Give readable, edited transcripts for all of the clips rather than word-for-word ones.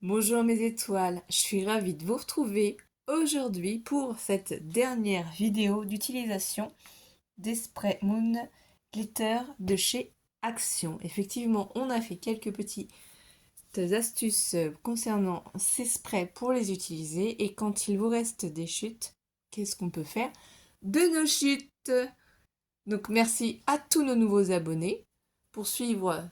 Bonjour mes étoiles, je suis ravie de vous retrouver aujourd'hui pour cette dernière vidéo d'utilisation des Spray Moon Glitter de chez Action. Effectivement, on a fait quelques petites astuces concernant ces sprays pour les utiliser et quand il vous reste des chutes, qu'est-ce qu'on peut faire de nos chutes? Donc merci à tous nos nouveaux abonnés pour suivre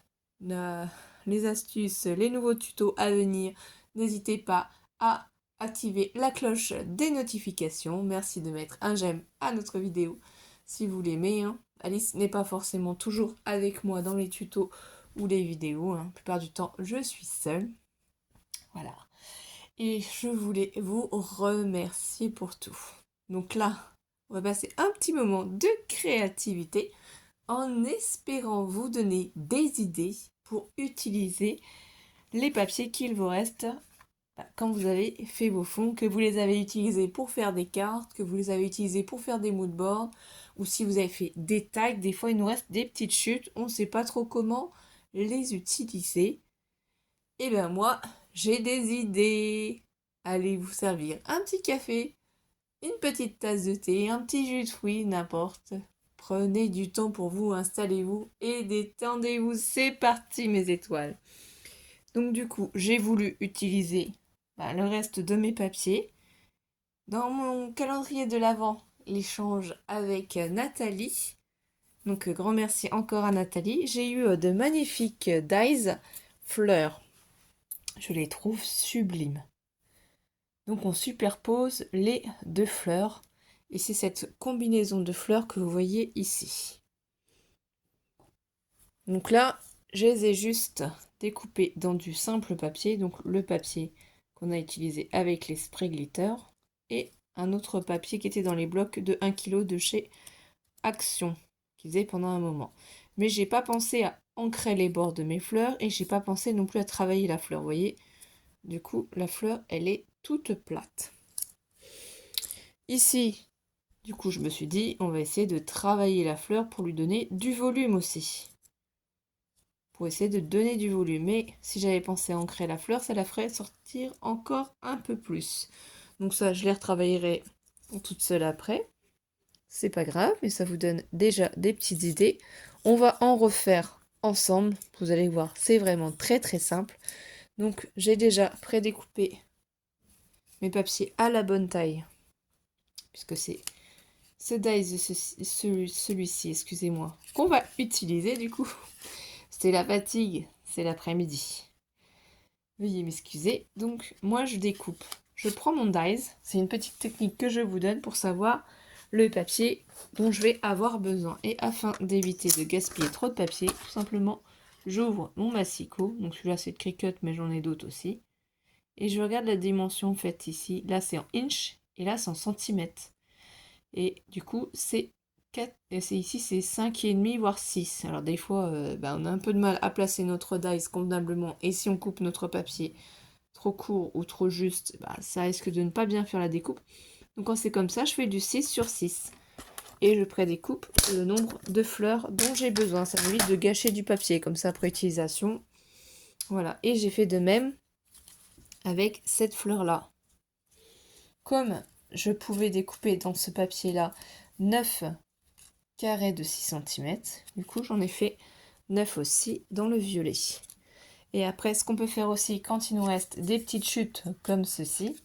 les astuces, les nouveaux tutos à venir. N'hésitez pas à activer la cloche des notifications. Merci de mettre un j'aime à notre vidéo si vous l'aimez. Alice n'est pas forcément toujours avec moi dans les tutos ou les vidéos. La plupart du temps, je suis seule. Voilà. Et je voulais vous remercier pour tout. Donc là, on va passer un petit moment de créativité en espérant vous donner des idées pour utiliser les papiers qu'il vous reste quand vous avez fait vos fonds, que vous les avez utilisés pour faire des cartes, que vous les avez utilisés pour faire des moodboards, ou si vous avez fait des tags, des fois il nous reste des petites chutes, on ne sait pas trop comment les utiliser. Et bien moi, j'ai des idées. Allez vous servir un petit café, une petite tasse de thé, un petit jus de fruits, n'importe. Prenez du temps pour vous, installez-vous et détendez-vous. C'est parti mes étoiles. Donc du coup, j'ai voulu utiliser le reste de mes papiers. Dans mon calendrier de l'Avent, l'échange avec Nathalie. Donc grand merci encore à Nathalie. J'ai eu de magnifiques dies fleurs. Je les trouve sublimes. Donc on superpose les deux fleurs. Et c'est cette combinaison de fleurs que vous voyez ici. Donc là, je les ai juste découpées dans du simple papier. Donc le papier qu'on a utilisé avec les sprays glitter. Et un autre papier qui était dans les blocs de 1 kg de chez Action. Qu'ils faisaient pendant un moment. Mais j'ai pas pensé à ancrer les bords de mes fleurs. Et j'ai pas pensé non plus à travailler la fleur. Vous voyez, du coup, la fleur, elle est toute plate. Ici, du coup, je me suis dit, on va essayer de travailler la fleur pour lui donner du volume aussi. Pour essayer de donner du volume. Mais si j'avais pensé à ancrer la fleur, ça la ferait sortir encore un peu plus. Donc ça, je les retravaillerai toute seule après. C'est pas grave, mais ça vous donne déjà des petites idées. On va en refaire ensemble. Vous allez voir, c'est vraiment très très simple. Donc j'ai déjà prédécoupé mes papiers à la bonne taille. Puisque c'est ce dies, celui-ci, excusez-moi, qu'on va utiliser du coup. C'était la fatigue, c'est l'après-midi. Veuillez m'excuser. Donc moi je découpe. Je prends mon dies, c'est une petite technique que je vous donne pour savoir le papier dont je vais avoir besoin. Et afin d'éviter de gaspiller trop de papier, tout simplement, j'ouvre mon massicot. Donc celui-là c'est de Cricut, mais j'en ai d'autres aussi. Et je regarde la dimension faite ici. Là c'est en inch et là c'est en centimètres. Et du coup, c'est 4, et c'est ici, c'est 5,5 voire 6. Alors des fois, on a un peu de mal à placer notre dies convenablement. Et si on coupe notre papier trop court ou trop juste, ça risque de ne pas bien faire la découpe. Donc quand c'est comme ça, je fais du 6 sur 6. Et je prédécoupe le nombre de fleurs dont j'ai besoin. Ça m'évite de gâcher du papier comme ça après utilisation. Voilà. Et j'ai fait de même avec cette fleur-là. Comme je pouvais découper dans ce papier-là 9 carrés de 6 cm. Du coup, j'en ai fait 9 aussi dans le violet. Et après, ce qu'on peut faire aussi quand il nous reste des petites chutes comme ceci,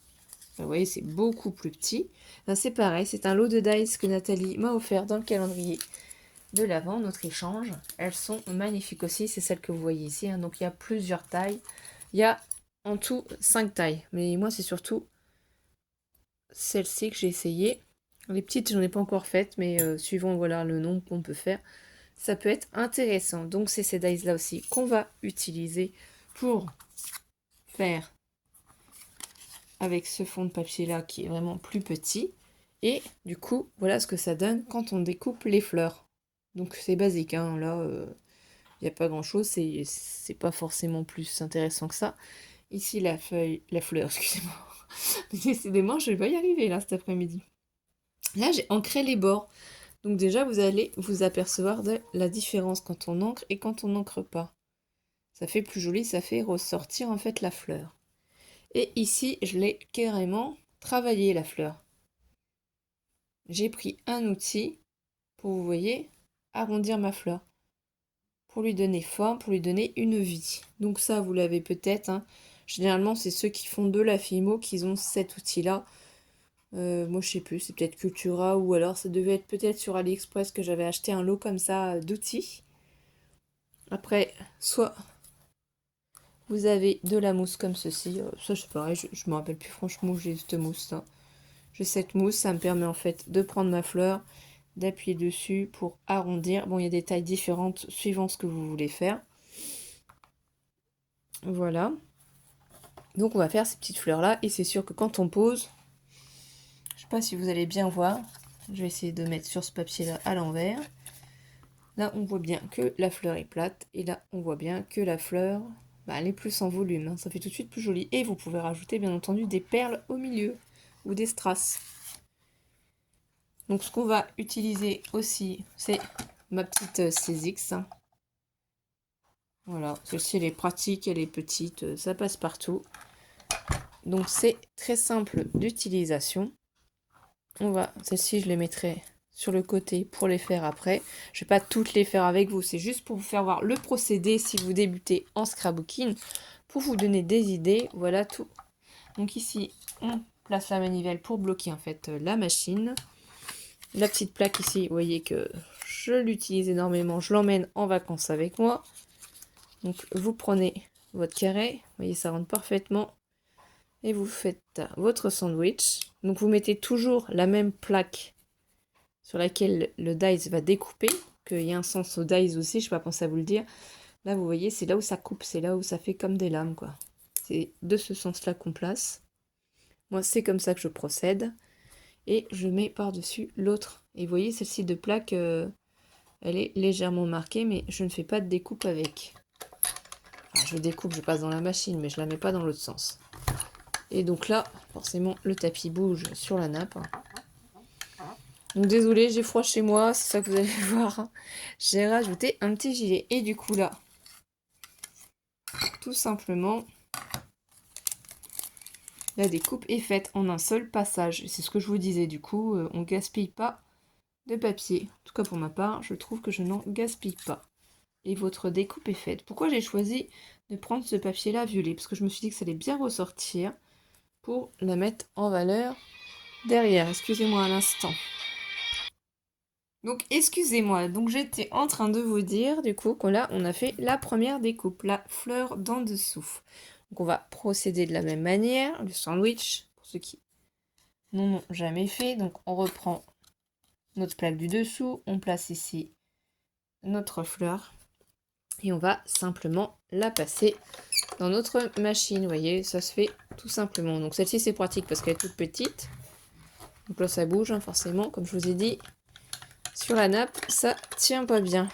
vous voyez, c'est beaucoup plus petit. C'est pareil, c'est un lot de dies que Nathalie m'a offert dans le calendrier de l'Avent, notre échange. Elles sont magnifiques aussi, c'est celles que vous voyez ici. Donc, il y a plusieurs tailles. Il y a en tout 5 tailles. Mais moi, c'est surtout celle-ci que j'ai essayé. Les petites, j'en ai pas encore faites, mais suivant voilà, le nombre qu'on peut faire, ça peut être intéressant. Donc c'est ces dies là aussi qu'on va utiliser pour faire avec ce fond de papier là qui est vraiment plus petit. Et du coup, voilà ce que ça donne quand on découpe les fleurs. Donc c'est basique, hein. Là, il n'y a pas grand chose, c'est pas forcément plus intéressant que ça. Ici la feuille, la fleur, excusez-moi. Décidément, je vais pas y arriver là cet après-midi. Là, j'ai ancré les bords. Donc déjà, vous allez vous apercevoir de la différence quand on encre et quand on n'encre pas. Ça fait plus joli, ça fait ressortir en fait la fleur. Et ici, je l'ai carrément travaillé la fleur. J'ai pris un outil pour, vous voyez, arrondir ma fleur. Pour lui donner forme, pour lui donner une vie. Donc ça, vous l'avez peut-être. Hein. Généralement, c'est ceux qui font de la Fimo qui ont cet outil-là. Moi, je sais plus, c'est peut-être Cultura ou alors ça devait être peut-être sur AliExpress que j'avais acheté un lot comme ça d'outils. Après, soit vous avez de la mousse comme ceci. Ça, c'est pareil, je me rappelle plus franchement où j'ai cette mousse. Hein. J'ai cette mousse, ça me permet en fait de prendre ma fleur, d'appuyer dessus pour arrondir. Bon, il y a des tailles différentes suivant ce que vous voulez faire. Voilà. Donc on va faire ces petites fleurs là et c'est sûr que quand on pose, je sais pas si vous allez bien voir, je vais essayer de mettre sur ce papier là à l'envers. Là on voit bien que la fleur est plate et là on voit bien que la fleur, elle est plus en volume, hein. Ça fait tout de suite plus joli et vous pouvez rajouter bien entendu des perles au milieu ou des strass. Donc ce qu'on va utiliser aussi c'est ma petite Sizzix. Voilà, celle-ci elle est pratique, elle est petite, ça passe partout. Donc c'est très simple d'utilisation. Celles-ci je les mettrai sur le côté pour les faire après. Je ne vais pas toutes les faire avec vous, c'est juste pour vous faire voir le procédé si vous débutez en scrapbooking, pour vous donner des idées, voilà tout. Donc ici, on place la manivelle pour bloquer en fait la machine. La petite plaque ici, vous voyez que je l'utilise énormément, je l'emmène en vacances avec moi. Donc vous prenez votre carré, vous voyez ça rentre parfaitement. Et vous faites votre sandwich. Donc vous mettez toujours la même plaque sur laquelle le dice va découper. Qu'il y a un sens au dice aussi, je n'ai pas pensé à vous le dire. Là vous voyez, c'est là où ça coupe, c'est là où ça fait comme des lames, quoi. C'est de ce sens-là qu'on place. Moi c'est comme ça que je procède. Et je mets par-dessus l'autre. Et vous voyez, celle-ci de plaque, elle est légèrement marquée, mais je ne fais pas de découpe avec. Enfin, je découpe, je passe dans la machine, mais je la mets pas dans l'autre sens. Et donc là, forcément, le tapis bouge sur la nappe. Donc désolé, j'ai froid chez moi, c'est ça que vous allez voir. J'ai rajouté un petit gilet. Et du coup là, tout simplement, la découpe est faite en un seul passage. C'est ce que je vous disais, du coup, on ne gaspille pas de papier. En tout cas pour ma part, je trouve que je n'en gaspille pas. Et votre découpe est faite. Pourquoi j'ai choisi de prendre ce papier-là violet? Parce que je me suis dit que ça allait bien ressortir pour la mettre en valeur derrière. Excusez-moi un instant. Donc, excusez-moi, donc j'étais en train de vous dire, du coup, qu'on là, on a fait la première découpe, la fleur d'en dessous. Donc, on va procéder de la même manière, le sandwich, pour ceux qui n'en ont jamais fait. Donc, on reprend notre plaque du dessous, on place ici notre fleur, et on va simplement la passer dans notre machine. Vous voyez, ça se fait tout simplement. Donc, celle-ci, c'est pratique parce qu'elle est toute petite. Donc là, ça bouge, hein, forcément, comme je vous ai dit. Sur la nappe, ça tient pas bien.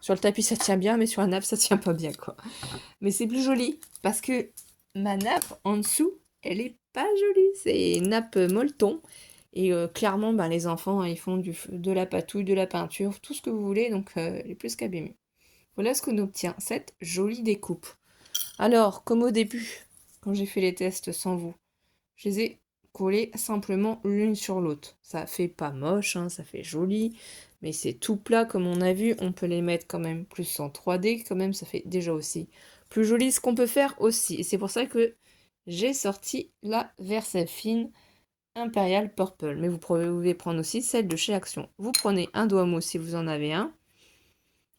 Sur le tapis, ça tient bien, mais sur la nappe, ça tient pas bien, quoi. Mais c'est plus joli, parce que ma nappe, en dessous, elle est pas jolie. C'est une nappe molleton. Et clairement, les enfants, ils font de la patouille, de la peinture, tout ce que vous voulez, donc elle est plus qu'abîmée. Voilà ce qu'on obtient, cette jolie découpe. Alors, comme au début, quand j'ai fait les tests sans vous, je les ai collées simplement l'une sur l'autre. Ça fait pas moche, hein, ça fait joli, mais c'est tout plat comme on a vu. On peut les mettre quand même plus en 3D, quand même, ça fait déjà aussi plus joli. Ce qu'on peut faire aussi, et c'est pour ça que j'ai sorti la Versafine Imperial Purple. Mais vous pouvez prendre aussi celle de chez Action. Vous prenez un doigt mousse si vous en avez un.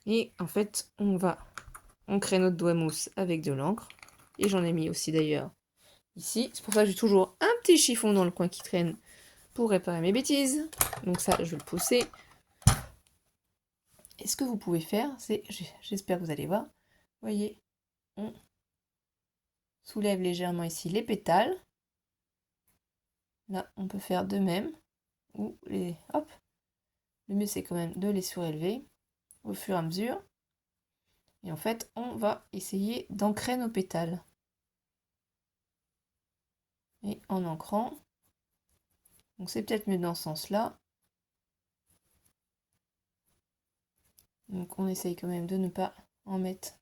Et en fait, on crée notre doigt mousse avec de l'encre. Et j'en ai mis aussi d'ailleurs ici. C'est pour ça que j'ai toujours un petit chiffon dans le coin qui traîne pour réparer mes bêtises. Donc ça, je vais le pousser. Et ce que vous pouvez faire, c'est, j'espère que vous allez voir, vous voyez, on soulève légèrement ici les pétales. Là, on peut faire de même. Ou les... Hop. Le mieux, c'est quand même de les surélever au fur et à mesure. Et en fait, on va essayer d'ancrer nos pétales. Et en ancrant, donc c'est peut-être mieux dans ce sens-là. Donc on essaye quand même de ne pas en mettre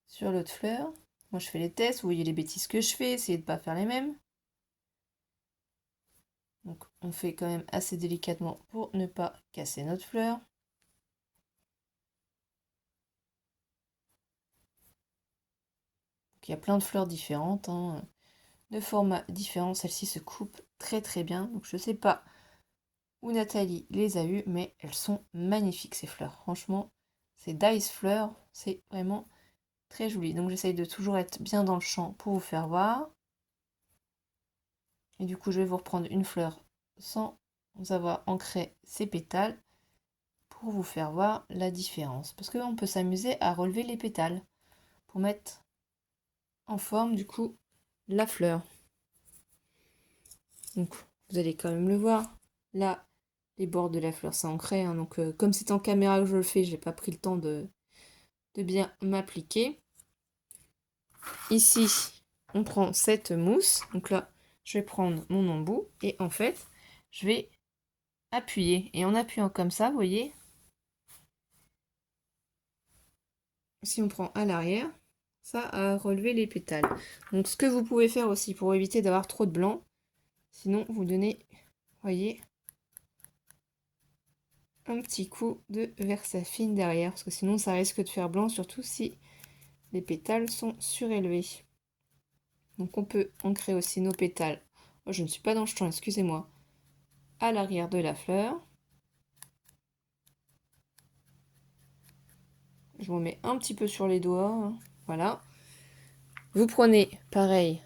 sur l'autre fleur. Moi, je fais les tests, vous voyez les bêtises que je fais, essayez de ne pas faire les mêmes. Donc, on fait quand même assez délicatement pour ne pas casser notre fleur. Donc, il y a plein de fleurs différentes, hein, de formats différents. Celle-ci se coupe très très bien. Donc, je ne sais pas où Nathalie les a eues, mais elles sont magnifiques ces fleurs. Franchement, ces Dice fleurs, c'est vraiment très joli. Donc, j'essaye de toujours être bien dans le champ pour vous faire voir. Et du coup, je vais vous reprendre une fleur sans avoir ancré ses pétales pour vous faire voir la différence. Parce qu'on peut s'amuser à relever les pétales pour mettre en forme du coup la fleur. Donc vous allez quand même le voir. Là, les bords de la fleur c'est ancré. Hein, donc comme c'est en caméra que je le fais, j'ai pas pris le temps de bien m'appliquer. Ici, on prend cette mousse. Donc là, je vais prendre mon embout et en fait, je vais appuyer. Et en appuyant comme ça, vous voyez, si on prend à l'arrière, ça a relevé les pétales. Donc ce que vous pouvez faire aussi pour éviter d'avoir trop de blanc, sinon vous donnez, voyez, un petit coup de Versafine derrière, parce que sinon ça risque de faire blanc, surtout si les pétales sont surélevés. Donc on peut ancrer aussi nos pétales. Oh, je ne suis pas dans le champ, excusez-moi. À l'arrière de la fleur. Je vous mets un petit peu sur les doigts, hein. Voilà. Vous prenez, pareil,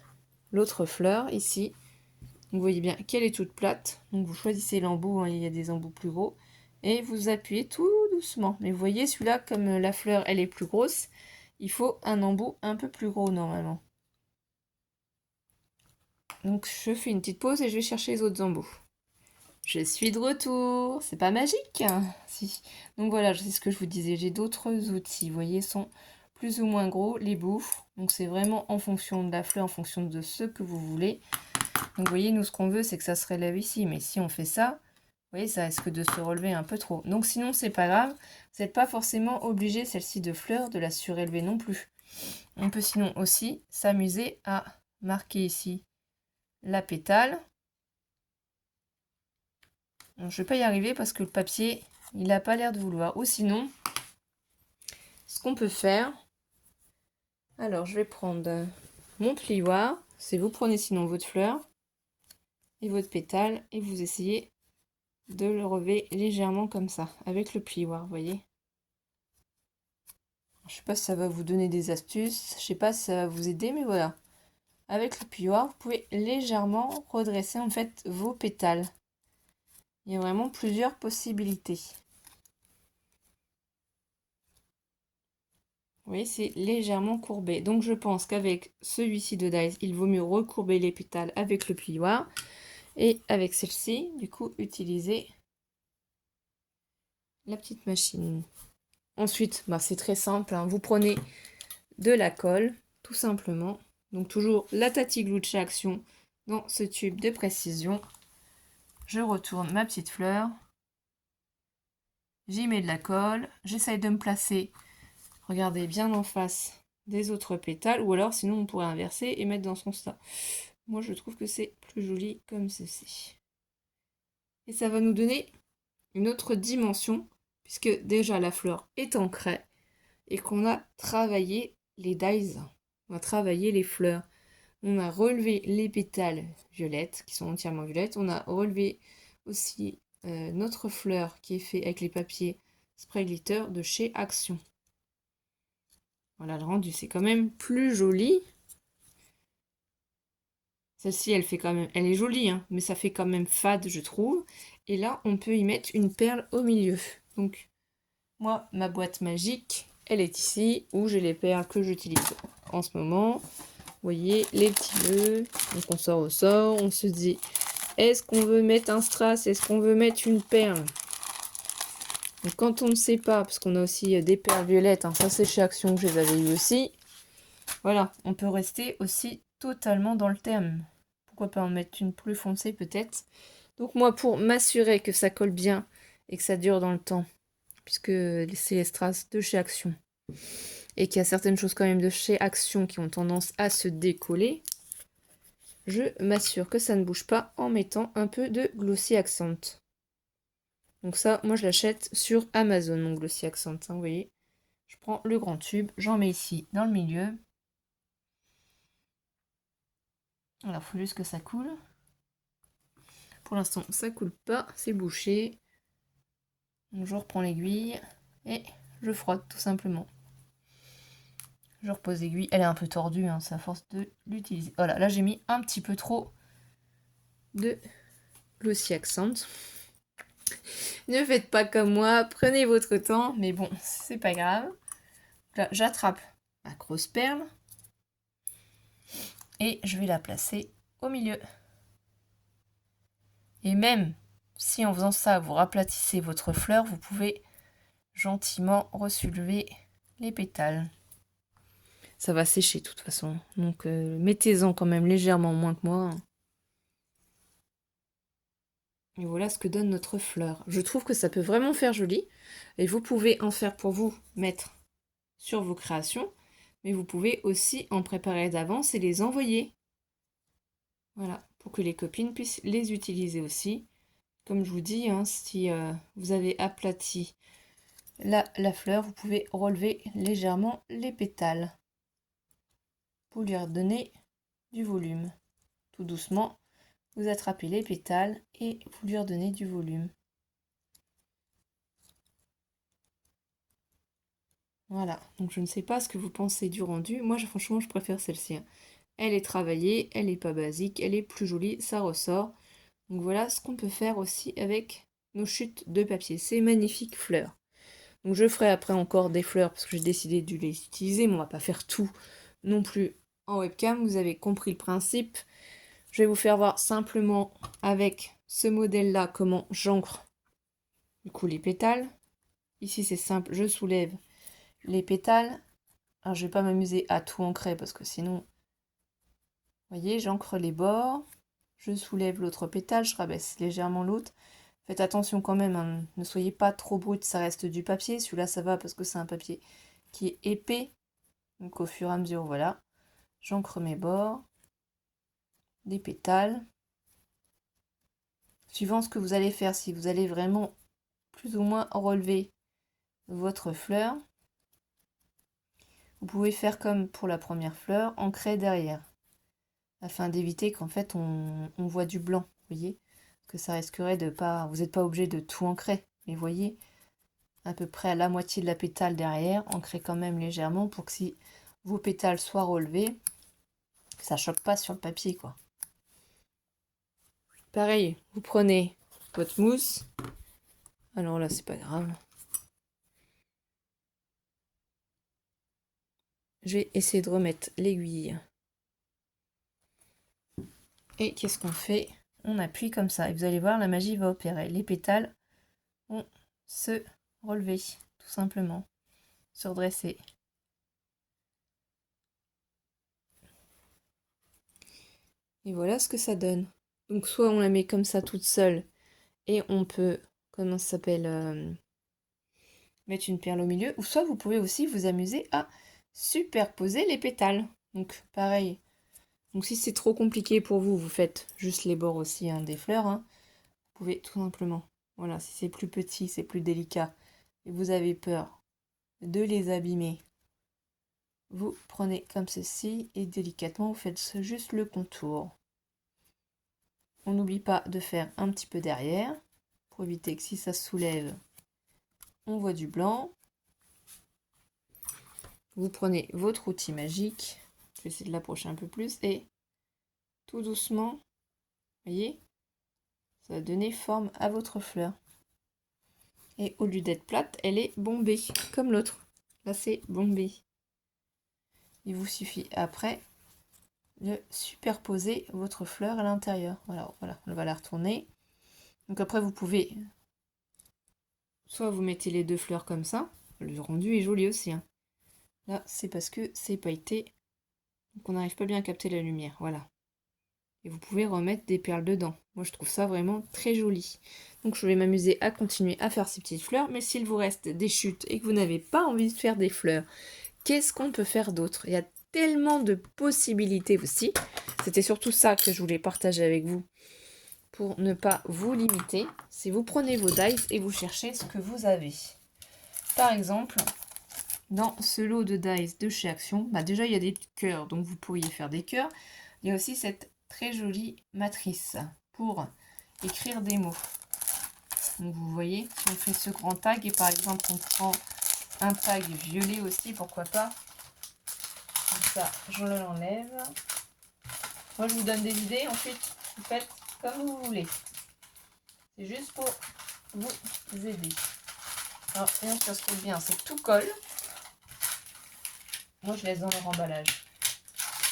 l'autre fleur ici. Vous voyez bien qu'elle est toute plate. Donc vous choisissez l'embout, hein, il y a des embouts plus gros. Et vous appuyez tout doucement. Mais vous voyez, celui-là, comme la fleur, elle est plus grosse, il faut un embout un peu plus gros normalement. Donc je fais une petite pause et je vais chercher les autres embouts. Je suis de retour. C'est pas magique, hein, si. Donc voilà, c'est ce que je vous disais. J'ai d'autres outils. Vous voyez, sont plus ou moins gros, les bouffes. Donc c'est vraiment en fonction de la fleur, en fonction de ce que vous voulez. Donc vous voyez, nous ce qu'on veut, c'est que ça se relève ici. Mais si on fait ça, vous voyez, ça risque de se relever un peu trop. Donc sinon, c'est pas grave. Vous n'êtes pas forcément obligé, celle-ci de fleur, de la surélever non plus. On peut sinon aussi s'amuser à marquer ici la pétale. Bon, je ne vais pas y arriver parce que le papier, il n'a pas l'air de vouloir. Ou sinon, ce qu'on peut faire... Alors, je vais prendre mon plioir. C'est vous prenez sinon votre fleur et votre pétale et vous essayez de le relever légèrement comme ça, avec le plioir, vous voyez. Je sais pas si ça va vous donner des astuces, je sais pas si ça va vous aider, mais voilà. Avec le plioir, vous pouvez légèrement redresser en fait vos pétales. Il y a vraiment plusieurs possibilités. Vous voyez, c'est légèrement courbé. Donc je pense qu'avec celui-ci de Dice, il vaut mieux recourber les pétales avec le plioir. Et avec celle-ci, du coup, utiliser la petite machine. Ensuite, bah, c'est très simple, hein. Vous prenez de la colle, tout simplement. Donc toujours la Tati Glue de chez Action dans ce tube de précision. Je retourne ma petite fleur. J'y mets de la colle. J'essaye de me placer, regardez, bien en face des autres pétales. Ou alors, sinon, on pourrait inverser et mettre dans ce sens-là. Moi, je trouve que c'est plus joli comme ceci. Et ça va nous donner une autre dimension, puisque déjà la fleur est ancrée et qu'on a travaillé les dies. On a travaillé les fleurs. On a relevé les pétales violettes, qui sont entièrement violettes. On a relevé aussi notre fleur qui est fait avec les papiers spray glitter de chez Action. Voilà, le rendu, c'est quand même plus joli. Celle-ci, elle fait quand même, elle est jolie, hein, mais ça fait quand même fade, je trouve. Et là, on peut y mettre une perle au milieu. Donc, moi, ma boîte magique, elle est ici, où j'ai les perles que j'utilise en ce moment. Vous voyez, les petits nœuds. Donc, on sort au sort, on se dit, est-ce qu'on veut mettre un strass? Est-ce qu'on veut mettre une perle? Donc, quand on ne sait pas, parce qu'on a aussi des perles violettes, hein, ça c'est chez Action que je les avais eues aussi. Voilà, on peut rester aussi totalement dans le thème. Pourquoi pas en mettre une plus foncée peut-être. Donc moi, pour m'assurer que ça colle bien et que ça dure dans le temps, puisque c'est les strass de chez Action, et qu'il y a certaines choses quand même de chez Action qui ont tendance à se décoller, je m'assure que ça ne bouge pas en mettant un peu de Glossy Accent. Donc ça, moi je l'achète sur Amazon, mon Glossy Accent, hein, vous voyez. Je prends le grand tube, j'en mets ici dans le milieu. Alors, il faut juste que ça coule. Pour l'instant, ça coule pas, c'est bouché. Donc je reprends l'aiguille et je frotte tout simplement. Je repose l'aiguille, elle est un peu tordue, hein, c'est à force de l'utiliser. Voilà, là j'ai mis un petit peu trop de Glossy Accent. Ne faites pas comme moi, prenez votre temps, mais bon, c'est pas grave. Là, j'attrape ma grosse perle et je vais la placer au milieu. Et même si en faisant ça, vous raplatissez votre fleur, vous pouvez gentiment resoulever les pétales. Ça va sécher de toute façon, donc mettez-en quand même légèrement moins que moi. Et voilà ce que donne notre fleur. Je trouve que ça peut vraiment faire joli. Et vous pouvez en faire pour vous mettre sur vos créations. Mais vous pouvez aussi en préparer d'avance et les envoyer. Voilà, pour que les copines puissent les utiliser aussi. Comme je vous dis, hein, si vous avez aplati la fleur, vous pouvez relever légèrement les pétales pour lui redonner du volume. Tout doucement, vous attrapez les pétales et vous lui redonnez du volume. Voilà, donc je ne sais pas ce que vous pensez du rendu. Moi, franchement, je préfère celle-ci. Elle est travaillée, elle n'est pas basique, elle est plus jolie, ça ressort. Donc voilà ce qu'on peut faire aussi avec nos chutes de papier. Ces magnifiques fleurs. Donc je ferai après encore des fleurs parce que j'ai décidé de les utiliser, mais on va pas faire tout non plus en webcam. Vous avez compris le principe. Je vais vous faire voir simplement avec ce modèle-là comment j'ancre du coup les pétales. Ici c'est simple, je soulève les pétales. Alors je vais pas m'amuser à tout ancrer parce que sinon, vous voyez, j'ancre les bords, je soulève l'autre pétale, je rabaisse légèrement l'autre. Faites attention quand même, hein, ne soyez pas trop brut, ça reste du papier. Celui-là ça va parce que c'est un papier qui est épais. Donc au fur et à mesure, voilà, j'ancre mes bords, des pétales. Suivant ce que vous allez faire, si vous allez vraiment plus ou moins relever votre fleur, vous pouvez faire comme pour la première fleur, ancrer derrière, afin d'éviter qu'en fait on voit du blanc, vous voyez, que ça risquerait de pas, vous n'êtes pas obligé de tout ancrer, mais voyez, à peu près à la moitié de la pétale derrière, ancrez quand même légèrement pour que si vos pétales soient relevés, ça choque pas sur le papier quoi. Pareil, vous prenez votre mousse, alors là c'est pas grave. Je vais essayer de remettre l'aiguille. Et qu'est-ce qu'on fait? On appuie comme ça. Et vous allez voir, la magie va opérer. Les pétales vont se relever, tout simplement. Se redresser. Et voilà ce que ça donne. Donc soit on la met comme ça toute seule. Et on peut, comment ça s'appelle, mettre une perle au milieu. Ou soit vous pouvez aussi vous amuser à superposer les pétales. Donc pareil. Donc si c'est trop compliqué pour vous, vous faites juste les bords aussi hein, des fleurs. Hein. Vous pouvez tout simplement, voilà, si c'est plus petit, c'est plus délicat, et vous avez peur de les abîmer, vous prenez comme ceci et délicatement vous faites juste le contour. On n'oublie pas de faire un petit peu derrière pour éviter que si ça se soulève, on voit du blanc. Vous prenez votre outil magique, je vais essayer de l'approcher un peu plus et tout doucement, vous voyez, ça va donner forme à votre fleur. Et au lieu d'être plate, elle est bombée, comme l'autre. Là, c'est bombé. Il vous suffit après de superposer votre fleur à l'intérieur. Voilà, voilà, on va la retourner. Donc après, vous pouvez... Soit vous mettez les deux fleurs comme ça. Le rendu est joli aussi. Hein. Là, c'est parce que c'est pailleté. Donc on n'arrive pas bien à capter la lumière. Voilà. Et vous pouvez remettre des perles dedans. Moi, je trouve ça vraiment très joli. Donc, je vais m'amuser à continuer à faire ces petites fleurs. Mais s'il vous reste des chutes et que vous n'avez pas envie de faire des fleurs qu'est-ce qu'on peut faire d'autre? Il y a tellement de possibilités aussi. C'était surtout ça que je voulais partager avec vous pour ne pas vous limiter. Si vous prenez vos dies et vous cherchez ce que vous avez. Par exemple, dans ce lot de dies de chez Action, déjà il y a des cœurs, donc vous pourriez faire des cœurs. Il y a aussi cette très jolie matrice pour écrire des mots. Donc vous voyez, on fait ce grand tag et par exemple on prend un tag violet aussi, pourquoi pas. Comme ça, je l'enlève. Moi je vous donne des idées, ensuite vous faites comme vous voulez. C'est juste pour vous aider. Alors bien sûr, ce qui est bien, c'est que tout colle. Moi je laisse dans leur emballage.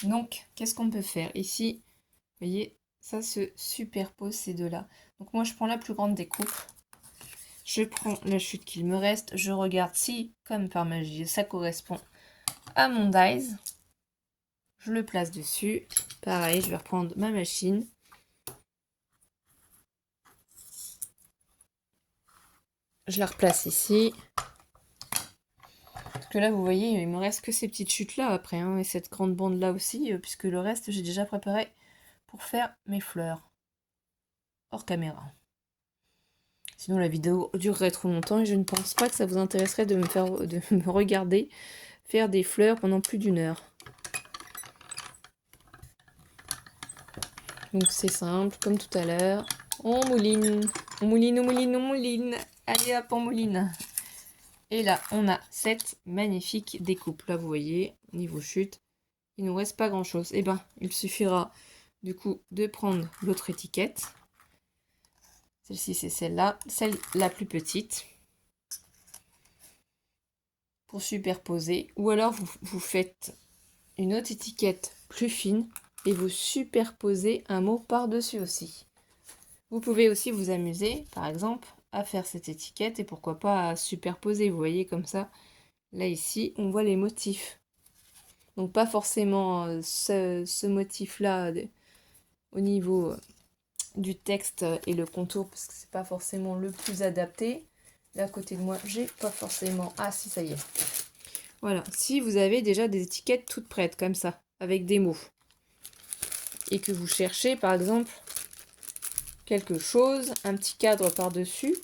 Donc, qu'est-ce qu'on peut faire? Ici, vous voyez, ça se superpose ces deux-là. Donc moi je prends la plus grande découpe. Je prends la chute qu'il me reste, je regarde si, comme par magie, ça correspond à mon dies. Je le place dessus. Pareil, je vais reprendre ma machine. Je la replace ici. Parce que là, vous voyez, il me reste que ces petites chutes-là après, hein, et cette grande bande-là aussi, puisque le reste, j'ai déjà préparé pour faire mes fleurs. Hors caméra. Sinon, la vidéo durerait trop longtemps et je ne pense pas que ça vous intéresserait de me regarder faire des fleurs pendant plus d'1 heure. Donc c'est simple, comme tout à l'heure. On mouline, on mouline, on mouline, on mouline. Allez hop, on mouline. Et là, on a cette magnifique découpe. Là, vous voyez, niveau chute, il ne nous reste pas grand-chose. Et ben, il suffira du coup de prendre l'autre étiquette. Celle-ci, c'est celle-là, celle la plus petite. Pour superposer. Ou alors, vous faites une autre étiquette plus fine et vous superposez un mot par-dessus aussi. Vous pouvez aussi vous amuser, par exemple, à faire cette étiquette et pourquoi pas à superposer. Vous voyez comme ça, là ici, on voit les motifs. Donc pas forcément ce motif-là au niveau du texte et le contour parce que c'est pas forcément le plus adapté. Là à côté de moi, j'ai pas forcément... Ah si, ça y est. Voilà, si vous avez déjà des étiquettes toutes prêtes comme ça, avec des mots, et que vous cherchez par exemple quelque chose, un petit cadre par-dessus,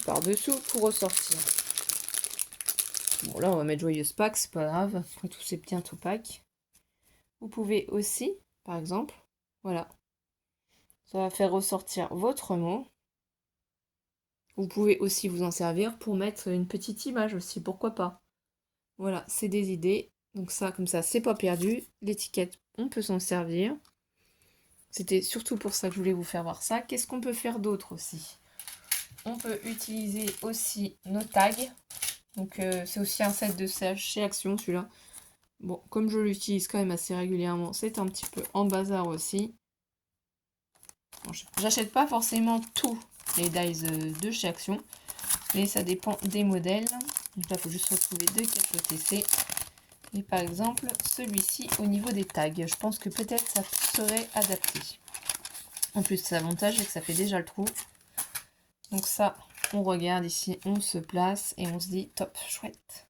par-dessous pour ressortir. Bon là on va mettre joyeuse Pâques, c'est pas grave, après tout c'est bien tout Pâques. Vous pouvez aussi, par exemple, voilà, ça va faire ressortir votre mot. Vous pouvez aussi vous en servir pour mettre une petite image aussi, pourquoi pas. Voilà, c'est des idées. Donc ça, comme ça, c'est pas perdu. L'étiquette, on peut s'en servir. C'était surtout pour ça que je voulais vous faire voir ça. Qu'est-ce qu'on peut faire d'autre aussi? On peut utiliser aussi nos tags. Donc c'est aussi un set de chez Action celui-là. Bon, comme je l'utilise quand même assez régulièrement, c'est un petit peu en bazar aussi. Bon, j'achète pas forcément tous les dies de chez Action, mais ça dépend des modèles. Donc là, il faut juste retrouver de quel côté c'est. Et par exemple, celui-ci au niveau des tags, je pense que peut-être ça serait adapté. En plus, l'avantage c'est que ça fait déjà le trou. Donc ça, on regarde ici, on se place et on se dit top, chouette.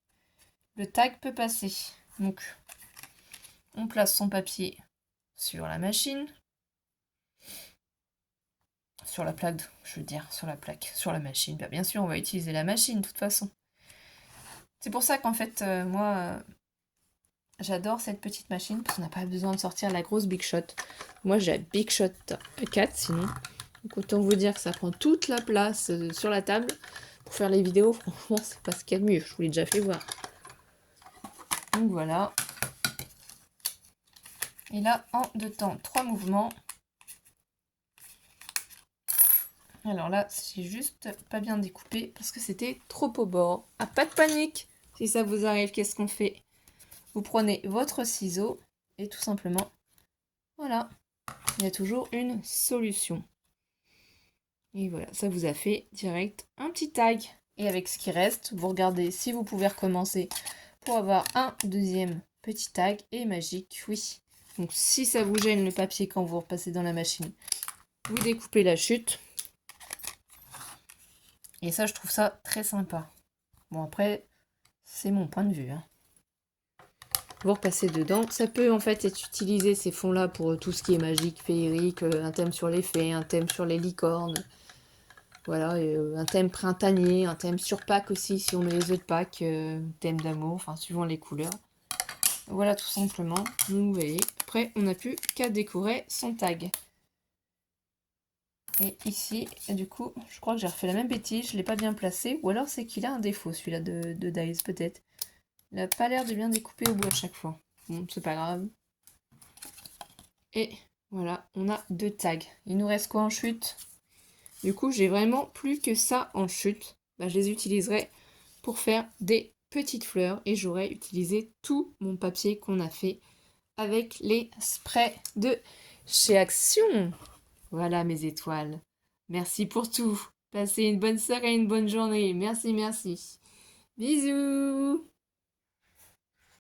Le tag peut passer. Donc, on place son papier sur la machine. Sur la plaque, je veux dire, sur la plaque, sur la machine. Bien sûr, on va utiliser la machine de toute façon. C'est pour ça qu'en fait, moi, j'adore cette petite machine parce qu'on n'a pas besoin de sortir la grosse Big Shot. Moi, j'ai la Big Shot 4 sinon. Donc autant vous dire que ça prend toute la place sur la table. Pour faire les vidéos, franchement, c'est pas ce qu'il y a de mieux. Je vous l'ai déjà fait voir. Donc voilà. Et là, en 2 temps, 3 mouvements. Alors là, c'est juste pas bien découpé parce que c'était trop au bord. Ah, pas de panique! Si ça vous arrive, qu'est-ce qu'on fait? Vous prenez votre ciseau et tout simplement, voilà, il y a toujours une solution. Et voilà, ça vous a fait direct un petit tag. Et avec ce qui reste, vous regardez si vous pouvez recommencer pour avoir un deuxième petit tag. Et magique, oui. Donc si ça vous gêne le papier quand vous repassez dans la machine, vous découpez la chute. Et ça, je trouve ça très sympa. Bon, après, c'est mon point de vue, hein. vous repassez dedans. Ça peut en fait être utilisé ces fonds-là pour tout ce qui est magique, féerique, un thème sur les fées, un thème sur les licornes. Voilà, et, un thème printanier, un thème sur Pâques aussi, si on met les œufs de Pâques, thème d'amour, enfin suivant les couleurs. Voilà tout simplement, donc vous voyez. Après, on n'a plus qu'à décorer son tag. Et ici, du coup, je crois que j'ai refait la même bêtise, je ne l'ai pas bien placé, ou alors c'est qu'il a un défaut celui-là de Dice, peut-être. Il n'a pas l'air de bien découper au bout à chaque fois. Bon, c'est pas grave. Et voilà, on a 2 tags. Il nous reste quoi en chute? Du coup, j'ai vraiment plus que ça en chute. Bah, je les utiliserai pour faire des petites fleurs et j'aurai utilisé tout mon papier qu'on a fait avec les sprays de chez Action. Voilà mes étoiles. Merci pour tout. Passez une bonne soirée et une bonne journée. Merci, merci. Bisous.